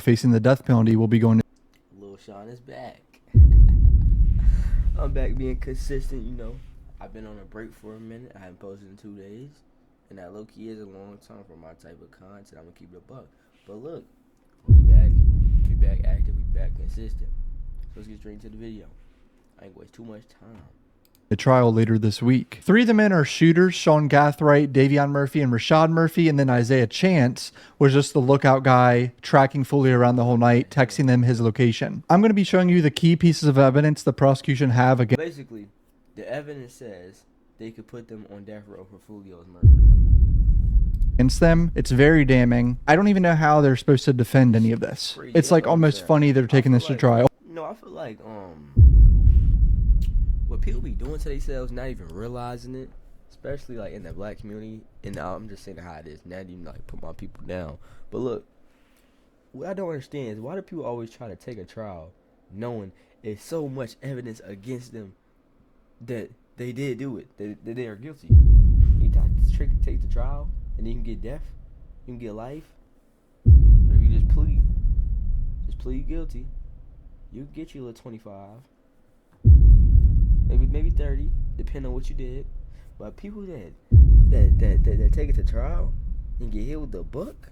facing the death penalty will be going to... LilShawn is back. I'm back being consistent, you know. I've been on a break for a minute. I haven't posted in 2 days. And that low-key is a long time for my type of content. I'm going to keep it a buck. But look, we back. We back active. We back consistent. So let's get straight into the video. I ain't waste too much time. The trial later this week. 3 of the men are shooters: Sean Gathright, Davion Murphy, and Rashad Murphy. And then Isaiah Chance was just the lookout guy tracking Foolio around the whole night, texting them his location. I'm going to be showing you the key pieces of evidence the prosecution have against... Basically, the evidence says they could put them on death row for Foolio's murder. Against them. It's very damning. I don't even know how they're supposed to defend any of this. It's like almost funny they're taking this to trial. No, I feel like what people be doing to themselves, not even realizing it, especially like in the black community, and I'm just saying how it is, not even like put my people down. But look, what I don't understand is why do people always try to take a trial knowing there's so much evidence against them that they did do it, that they are guilty. You take the trial and then you can get death, you can get life. But if you just plead guilty, you can get you a little 25. Maybe 30, depending on what you did. But people that take it to trial and get hit with the book,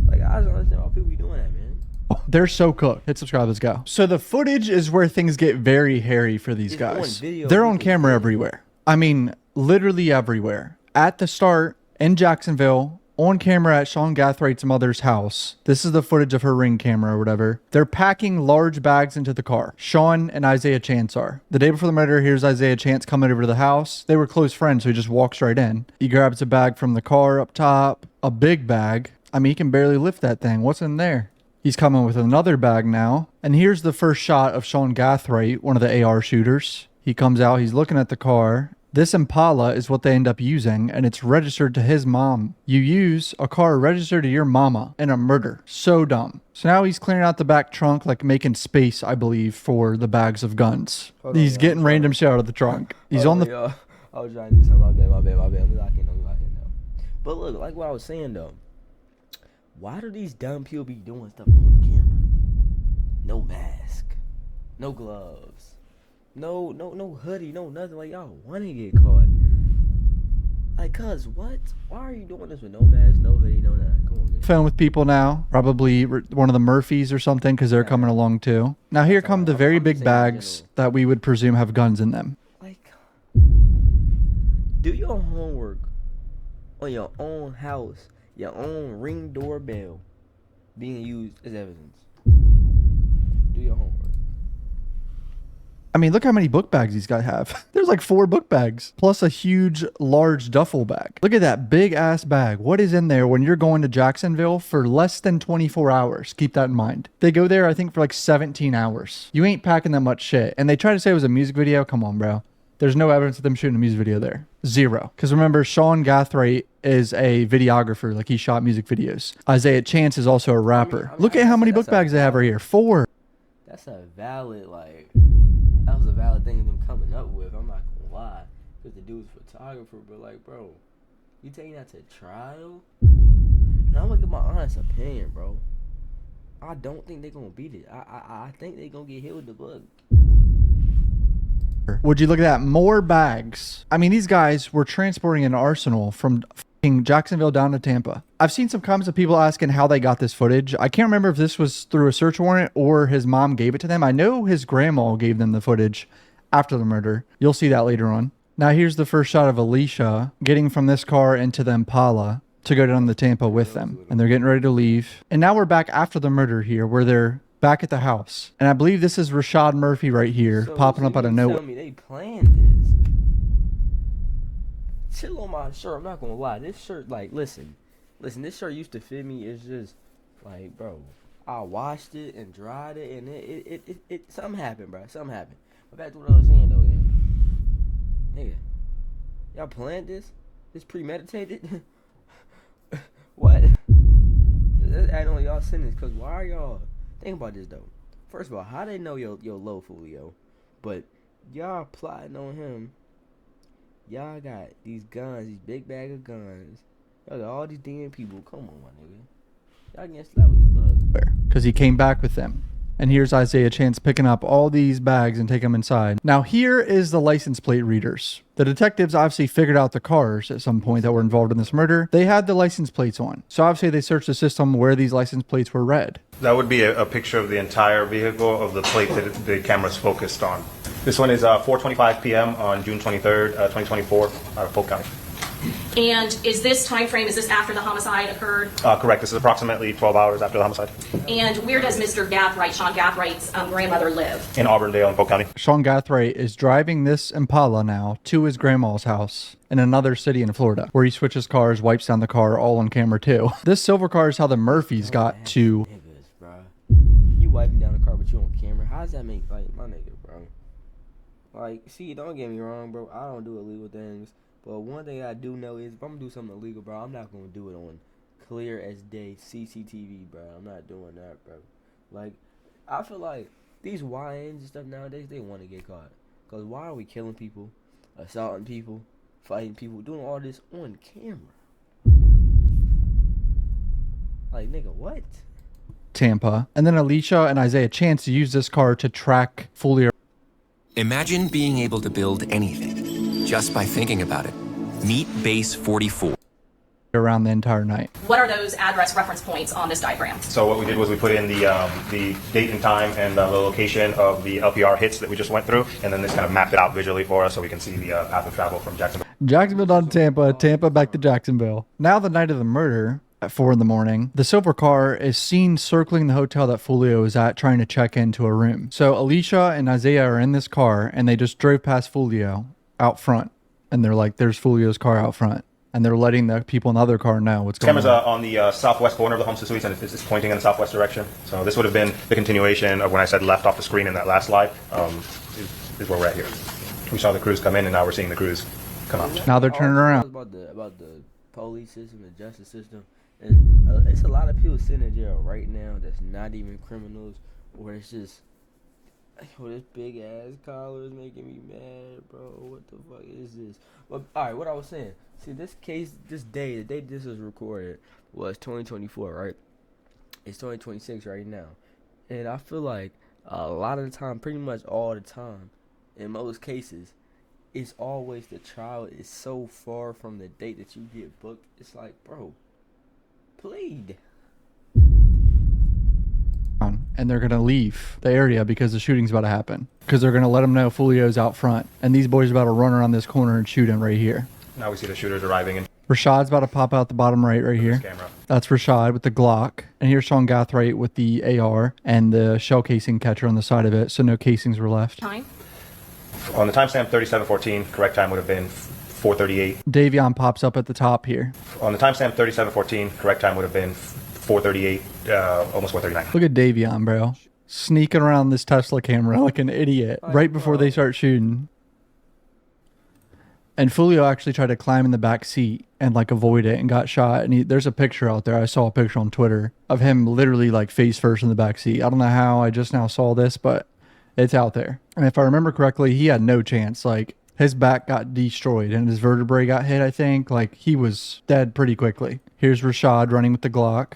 like I don't understand why people be doing that, man. Oh, they're so cooked. Hit subscribe, let's go. So the footage is where things get very hairy for these guys. They're on camera everywhere. I mean, literally everywhere. At the start, in Jacksonville, on camera at Sean Gathright's mother's house. This is the footage of her Ring camera or whatever. They're packing large bags into the car. Sean and Isaiah Chance are. The day before the murder, here's Isaiah Chance coming over to the house. They were close friends, so he just walks right in. He grabs a bag from the car up top. A big bag. I mean, he can barely lift that thing. What's in there? He's coming with another bag now. And here's the first shot of Sean Gathright, one of the AR shooters. He comes out. He's looking at the car. This Impala is what they end up using, and it's registered to his mom. You use a car registered to your mama in a murder. So dumb. So now he's clearing out the back trunk, like making space, I believe, for the bags of guns. He's getting random shit out of the trunk. He's on the... I was trying to do something. My bad. Let me lock in now. But look, like what I was saying, though. Why do these dumb people be doing stuff on camera? No mask. No gloves. No hoodie, no nothing. Like, y'all want to get caught. Like, cuz, what? Why are you doing this with no mask, no hoodie, no nothing? Come on, man. Film with people now. Probably one of the Murphys or something, because they're coming along too. Now here come the very big bags that we would presume have guns in them. Like, do your homework on your own house, your own Ring doorbell being used as evidence. Do your homework. I mean, look how many book bags these guys have. There's like 4 book bags, plus a huge, large duffel bag. Look at that big ass bag. What is in there when you're going to Jacksonville for less than 24 hours? Keep that in mind. They go there, I think, for like 17 hours. You ain't packing that much shit. And they try to say it was a music video. Come on, bro. There's no evidence of them shooting a music video there. 0. Because remember, Sean Gathright is a videographer. Like, he shot music videos. Isaiah Chance is also a rapper. Look at how many book bags they have right here. 4. That's a valid, like... That was a valid thing them coming up with. I'm not gonna lie, because the dude's a photographer. But like, bro, you taking that to trial? Now I'm gonna give my honest opinion, bro. I don't think they're gonna beat it. I think they're gonna get hit with the bug. Would you look at that? More bags. I mean, these guys were transporting an arsenal from Jacksonville down to Tampa. I've seen some comments of people asking how they got this footage. I can't remember if this was through a search warrant or his mom gave it to them. I know his grandma gave them the footage after the murder. You'll see that later on. Now here's the first shot of Alicia getting from this car into the Impala to go down to Tampa with them. And they're getting ready to leave. And now we're back after the murder here, where they're back at the house. And I believe this is Rashad Murphy right here, popping up out of nowhere. Tell me they planned this. Chill on my shirt. I'm not gonna lie. This shirt, like, listen. This shirt used to fit me. It's just, like, bro, I washed it and dried it, and it something happened, bro. Something happened. But back to what I was saying, though, yeah. Nigga, y'all planned this? This premeditated? What? Let's add on y'all sentence, because why are y'all... Think about this, though. First of all, how they know your low Foolio? But y'all plotting on him. Y'all got these guns, these big bag of guns. Y'all got all these damn people. Come on, my nigga. Y'all getting slapped with the bug. because he came back with them. And here's Isaiah Chance picking up all these bags and taking them inside. Now here is the license plate readers. The detectives obviously figured out the cars at some point that were involved in this murder. They had the license plates on. So obviously they searched the system where these license plates were read. That would be a picture of the entire vehicle of the plate that the camera's focused on. This one is 4:25 p.m. on June 23rd, 2024, out of Polk County. And is this time frame, is this after the homicide occurred? Correct. This is approximately 12 hours after the homicide. And where does Mr. Gathright, Sean Gathwright's grandmother live? In Auburndale in Polk County. Sean Gathright is driving this Impala now to his grandma's house in another city in Florida, where he switches cars, wipes down the car, all on camera too. This silver car is how the Murphys got to... Niggas, bro. You wiping down the car, but you on camera. How does that make, like, my nigga, bro? Like, see, don't get me wrong, bro. I don't do illegal things. But one thing I do know is if I'm gonna do something illegal, bro, I'm not gonna do it on clear as day CCTV, bro. I'm not doing that, bro. Like, I feel like these YNs and stuff nowadays, they want to get caught. Because why are we killing people, assaulting people, fighting people, doing all this on camera? Like, nigga, what? Tampa. And then Alicia and Isaiah Chance used this car to track Foolio. Imagine being able to build anything just by thinking about it. Meet Base 44. Around the entire night. What are those address reference points on this diagram? So what we did was we put in the date and time and the location of the LPR hits that we just went through, and then this kind of mapped it out visually for us so we can see the path of travel from Jacksonville. Jacksonville down to Tampa, Tampa back to Jacksonville. Now the night of the murder, at 4 a.m, the silver car is seen circling the hotel that Foolio is at, trying to check into a room. So Alicia and Isaiah are in this car, and they just drove past Foolio out front. And they're like, there's Foolio's car out front. And they're letting the people in the other car know what's going on. Camera's on the southwest corner of the Homestead Suites, and it's pointing in the southwest direction. So this would have been the continuation of when I said left off the screen in that last slide, is where we're at here. We saw the crews come in, and now we're seeing the crews come out. Now they're turning around. About the police system, the justice system. And it's a lot of people sitting in jail right now that's not even criminals, or it's just, oh, this big ass collar is making me mad, bro. What the fuck is this? Well, all right, what I was saying. See, this case, this day, the day this was recorded was 2024, right? It's 2026 right now, and I feel like a lot of the time, pretty much all the time, in most cases, it's always the trial is so far from the date that you get booked. It's like, bro, plead. And they're going to leave the area because the shooting's about to happen. Because they're going to let them know Foolio's out front. And these boys are about to run around this corner and shoot him right here. Now we see the shooters arriving. And Rashad's about to pop out the bottom right here. Camera. That's Rashad with the Glock. And here's Sean Gathright with the AR and the shell casing catcher on the side of it. So no casings were left. Time? On the timestamp 37:14, correct time would have been 4:38. Davion pops up at the top here. On the timestamp 37:14, correct time would have been 4:38, almost 4:39. Look at Davion, bro. Sneaking around this Tesla camera like an idiot right before they start shooting. And Foolio actually tried to climb in the back seat and like avoid it and got shot. And there's a picture out there. I saw a picture on Twitter of him literally like face first in the back seat. I don't know how I just now saw this, but it's out there. And if I remember correctly, he had no chance. Like his back got destroyed and his vertebrae got hit, I think. Like he was dead pretty quickly. Here's Rashad running with the Glock.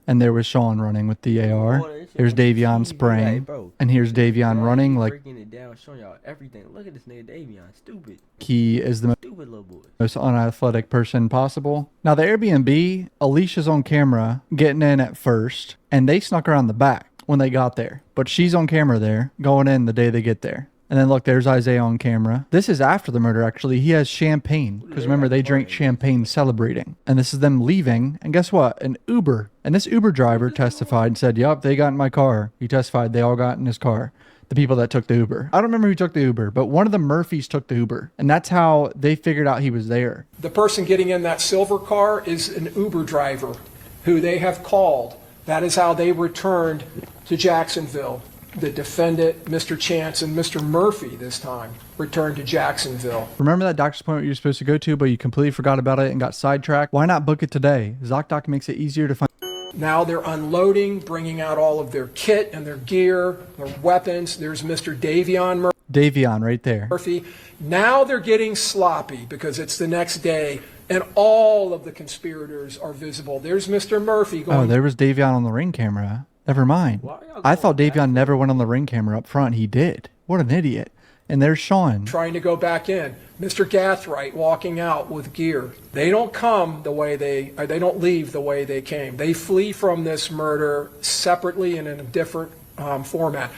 And there was Sean running with the AR. Here's Davion spraying. And here's Davion running like breaking it down, showing y'all everything. Look at this nigga Davion, stupid. He is the Stupid little boy. most unathletic person possible. Now the Airbnb, Alicia's on camera getting in at first, and they snuck around the back when they got there. But she's on camera there, going in the day they get there. And then look, there's Isaiah on camera. This is after the murder, actually. He has champagne. Because remember, they drink champagne celebrating. And this is them leaving. And guess what? An Uber. And this Uber driver testified and said, yup, they got in my car. He testified they all got in his car. The people that took the Uber. I don't remember who took the Uber, but one of the Murphys took the Uber. And that's how they figured out he was there. The person getting in that silver car is an Uber driver who they have called. That is how they returned to Jacksonville. The defendant, Mr. Chance, and Mr. Murphy this time returned to Jacksonville. Remember that doctor's appointment you're supposed to go to, but you completely forgot about it and got sidetracked? Why not book it today? ZocDoc makes it easier to find. Now they're unloading, bringing out all of their kit and their gear, their weapons. There's Mr. Davion right there. Murphy. Now they're getting sloppy because it's the next day. And all of the conspirators are visible. There's Mr. Murphy going. Oh, there was Davion on the ring camera. Never mind. I thought Davion never went on the ring camera up front. He did. What an idiot. And there's Sean. Trying to go back in. Mr. Gathright walking out with gear. They don't come the way they don't leave the way they came. They flee from this murder separately and in a different format.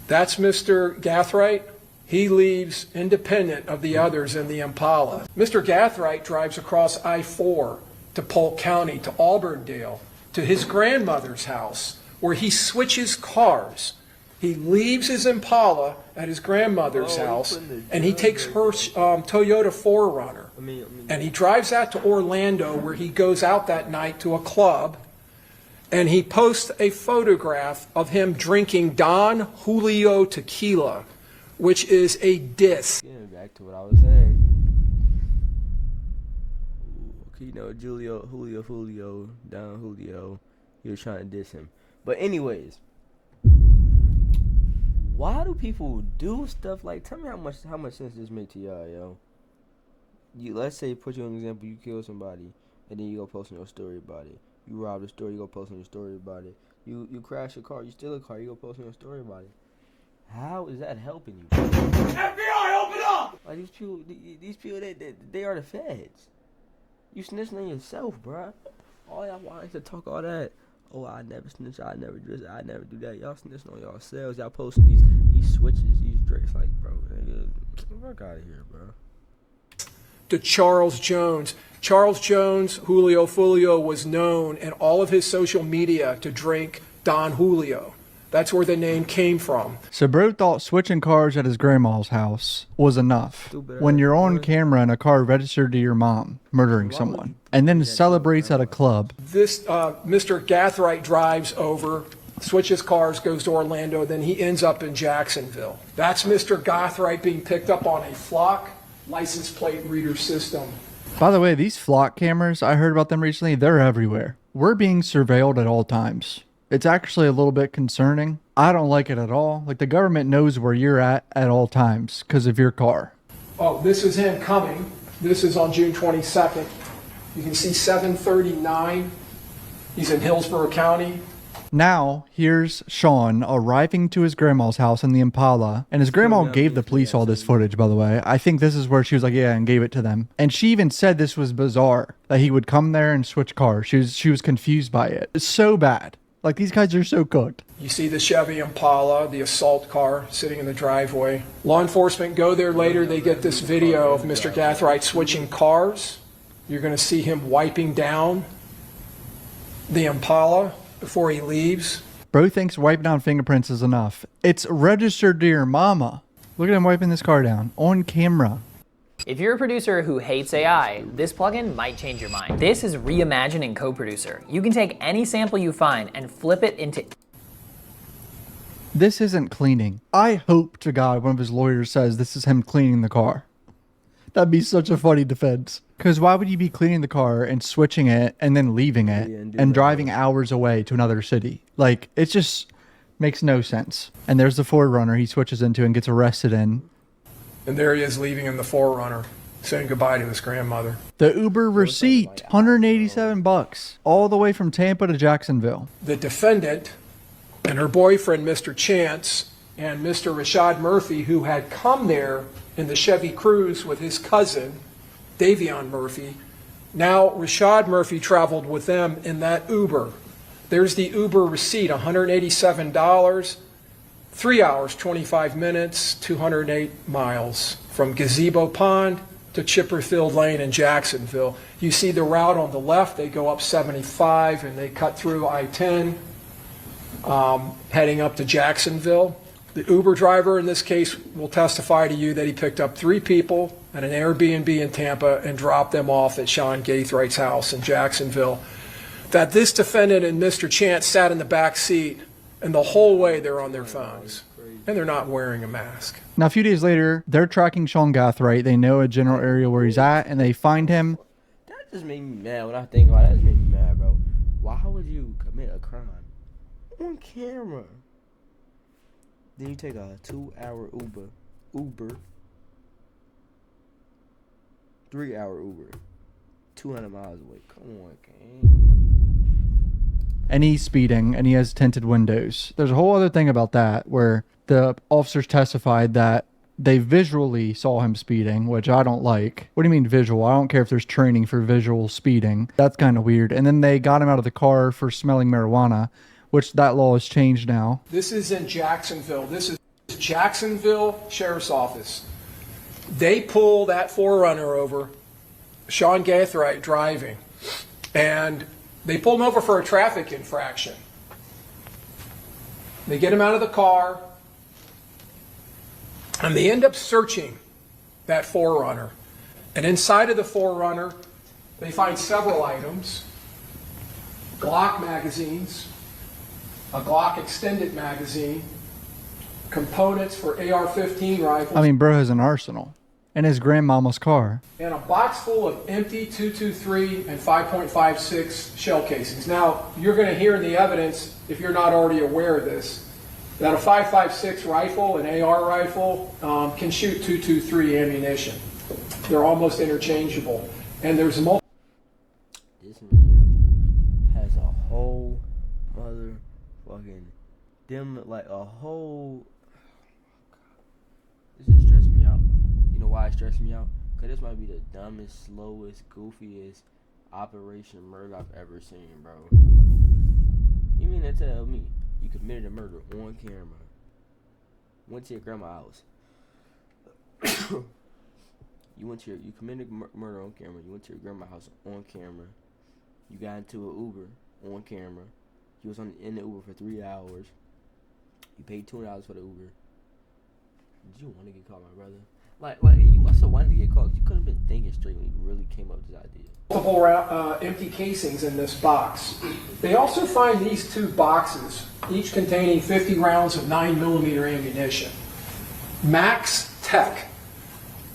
That's Mr. Gathright. He leaves independent of the others in the Impala. Mr. Gathright drives across I-4 to Polk County, to Auburndale, to his grandmother's house, where he switches cars. He leaves his Impala at his grandmother's house, and he takes her Toyota 4Runner. And he drives that to Orlando, where he goes out that night to a club, and he posts a photograph of him drinking Don Julio tequila, which is a diss. Getting back to what I was saying. You know, Julio, Don Julio. He was trying to diss him. But anyways, why do people do stuff like? Tell me how much sense this make to y'all, yo. Let's say, put you an example. You kill somebody, and then you go post on your story about it. You rob a store, you go post on your story about it. You crash a car, you steal a car, you go post on your story about it. How is that helping you? FBI, open up! Like these people, they are the feds. You snitching on yourself, bruh. All y'all want to talk all that. Oh, I never snitch, I never do this, I never do that. Y'all snitching on yourselves. Y'all posting these switches, these drinks. Like, bro, fuck out of here, bro. To Charles Jones. Charles Jones, Julio Foolio, was known in all of his social media to drink Don Julio. That's where the name came from. So bro thought switching cars at his grandma's house was enough. When you're on camera in a car registered to your mom murdering someone, and then celebrates at a club. This Mr. Gathright drives over, switches cars, goes to Orlando, then he ends up in Jacksonville. That's Mr. Gathright being picked up on a flock license plate reader system. By the way, these flock cameras, I heard about them recently, they're everywhere. We're being surveilled at all times. It's actually a little bit concerning. I don't like it at all. Like, the government knows where you're at all times because of your car. Oh, this is him coming. This is on June 22nd. You can see 7:39. He's in Hillsborough County. Now, here's Sean arriving to his grandma's house in the Impala. And his grandma gave the police all this footage, by the way. I think this is where she was like, yeah, and gave it to them. And she even said this was bizarre, that he would come there and switch cars. She was confused by it. It's so bad. Like, these guys are so cooked. You see the Chevy Impala, the assault car, sitting in the driveway. Law enforcement go there later. They get this video of Mr. Gathright switching cars. You're going to see him wiping down the Impala before he leaves. Bro thinks wiping down fingerprints is enough. It's registered to your mama. Look at him wiping this car down on camera. If you're a producer who hates AI, this plugin might change your mind. This is Reimagine in CoProducer. You can take any sample you find and flip it into... This isn't cleaning. I hope to God one of his lawyers says this is him cleaning the car. That'd be such a funny defense. Because why would you be cleaning the car and switching it and then leaving it and driving hours away to another city? Like, it just makes no sense. And there's the 4Runner he switches into and gets arrested in. And there he is leaving in the 4Runner, saying goodbye to his grandmother. The Uber receipt, $187, all the way from Tampa to Jacksonville. The defendant and her boyfriend, Mr. Chance, and Mr. Rashad Murphy, who had come there in the Chevy Cruze with his cousin, Davion Murphy. Now Rashad Murphy traveled with them in that Uber. There's the Uber receipt, $187, 3 hours, 25 minutes, 208 miles from Gazebo Pond to Chipperfield Lane in Jacksonville. You see the route on the left, they go up 75 and they cut through I-10, heading up to Jacksonville. The Uber driver in this case will testify to you that he picked up 3 people at an Airbnb in Tampa and dropped them off at Sean Gaithright's house in Jacksonville. That this defendant and Mr. Chance sat in the back seat, and the whole way they're on their phones, and they're not wearing a mask. Now, a few days later, they're tracking Sean Gathright. They know a general area where he's at, and they find him. That just made me mad when I think about it. That just made me mad, bro. Why would you commit a crime on camera? Then you take a 2-hour Uber, 3-hour Uber, 200 miles away. Come on, Kane. And he's speeding, and he has tinted windows. There's a whole other thing about that where the officers testified that they visually saw him speeding, which I don't like. What do you mean visual? I don't care if there's training for visual speeding. That's kind of weird. And then they got him out of the car for smelling marijuana, which that law has changed now. This is in Jacksonville. This is Jacksonville Sheriff's Office. They pull that 4Runner over, Sean Gaithright driving, and they pull him over for a traffic infraction. They get him out of the car, and they end up searching that 4Runner. And inside of the 4Runner, they find several items: Glock magazines, a Glock extended magazine, components for AR-15 rifles. I mean, bro has an arsenal in his grandmama's car. And a box full of empty .223 and 5.56 shell casings. Now, you're going to hear in the evidence, if you're not already aware of this, that a 5.56 rifle, an AR rifle, can shoot .223 ammunition. They're almost interchangeable. And there's multiple. This man has a whole motherfucking like a whole. This just stressed me out. You know why it stressed me out? Because this might be the dumbest, slowest, goofiest operation murder I've ever seen, bro. You mean to tell me you committed a murder on camera, went to your grandma's house, you committed murder on camera, you went to your grandma's house on camera, you got into an Uber on camera, you was in the Uber for 3 hours, you paid $200 for the Uber. Did you want to get caught, my brother? Like you must have wanted to get caught. You couldn't have been thinking straight when you really came up with this idea. Multiple empty casings in this box. They also find these two boxes, each containing 50 rounds of 9mm ammunition. Max Tech.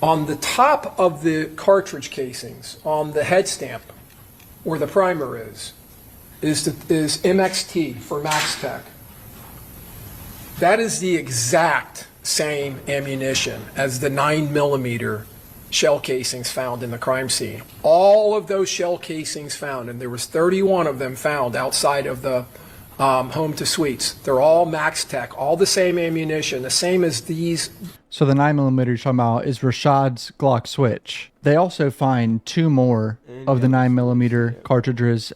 On the top of the cartridge casings, on the head stamp, where the primer is MXT for Max Tech. That is the exact same ammunition as the 9mm shell casings found in the crime scene. All of those shell casings found, and there was 31 of them found outside of the home to suites. They're all Max Tech, all the same ammunition, the same as these. So the 9mm you're talking about is Rashad's Glock switch. They also find 2 more of the 9mm cartridges.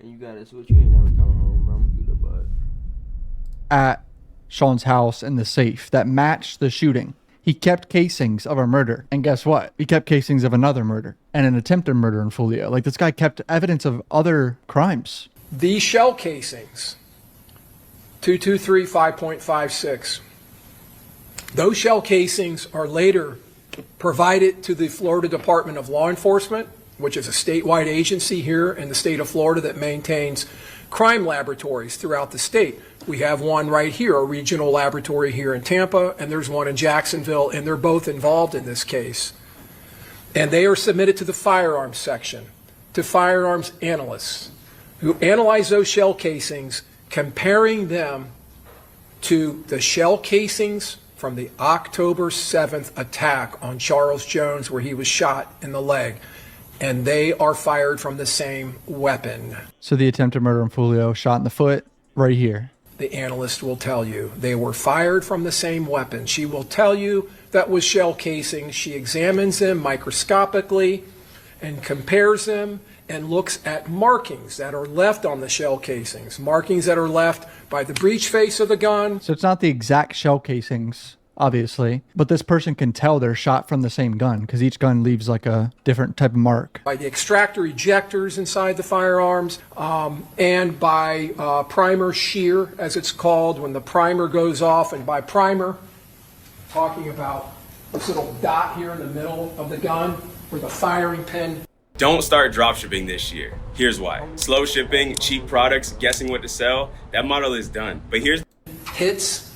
And you got a switch, you ain't never come home, bro. I'm good about it. At Sean's house in the safe that matched the shooting. He kept casings of a murder. And guess what? He kept casings of another murder and an attempted murder in Foolio. Like, this guy kept evidence of other crimes. These shell casings, 223 5.56, those shell casings are later provided to the Florida Department of Law Enforcement, which is a statewide agency here in the state of Florida that maintains crime laboratories throughout the state. We have one right here, a regional laboratory here in Tampa, and there's one in Jacksonville, and they're both involved in this case. And they are submitted to the firearms section, to firearms analysts, who analyze those shell casings, comparing them to the shell casings from the October 7th attack on Charles Jones, where he was shot in the leg. And they are fired from the same weapon. So the attempted murder in Foolio, shot in the foot, right here. The analyst will tell you they were fired from the same weapon. She will tell you that was shell casings. She examines them microscopically and compares them and looks at markings that are left on the shell casings, markings that are left by the breech face of the gun. So it's not the exact shell casings, obviously, but this person can tell they're shot from the same gun because each gun leaves like a different type of mark. By the extractor ejectors inside the firearms, and by primer shear, as it's called, when the primer goes off. And by primer, talking about this little dot here in the middle of the gun where the firing pin. Don't start dropshipping this year. Here's why. Slow shipping, cheap products, guessing what to sell, that model is done. But here's hits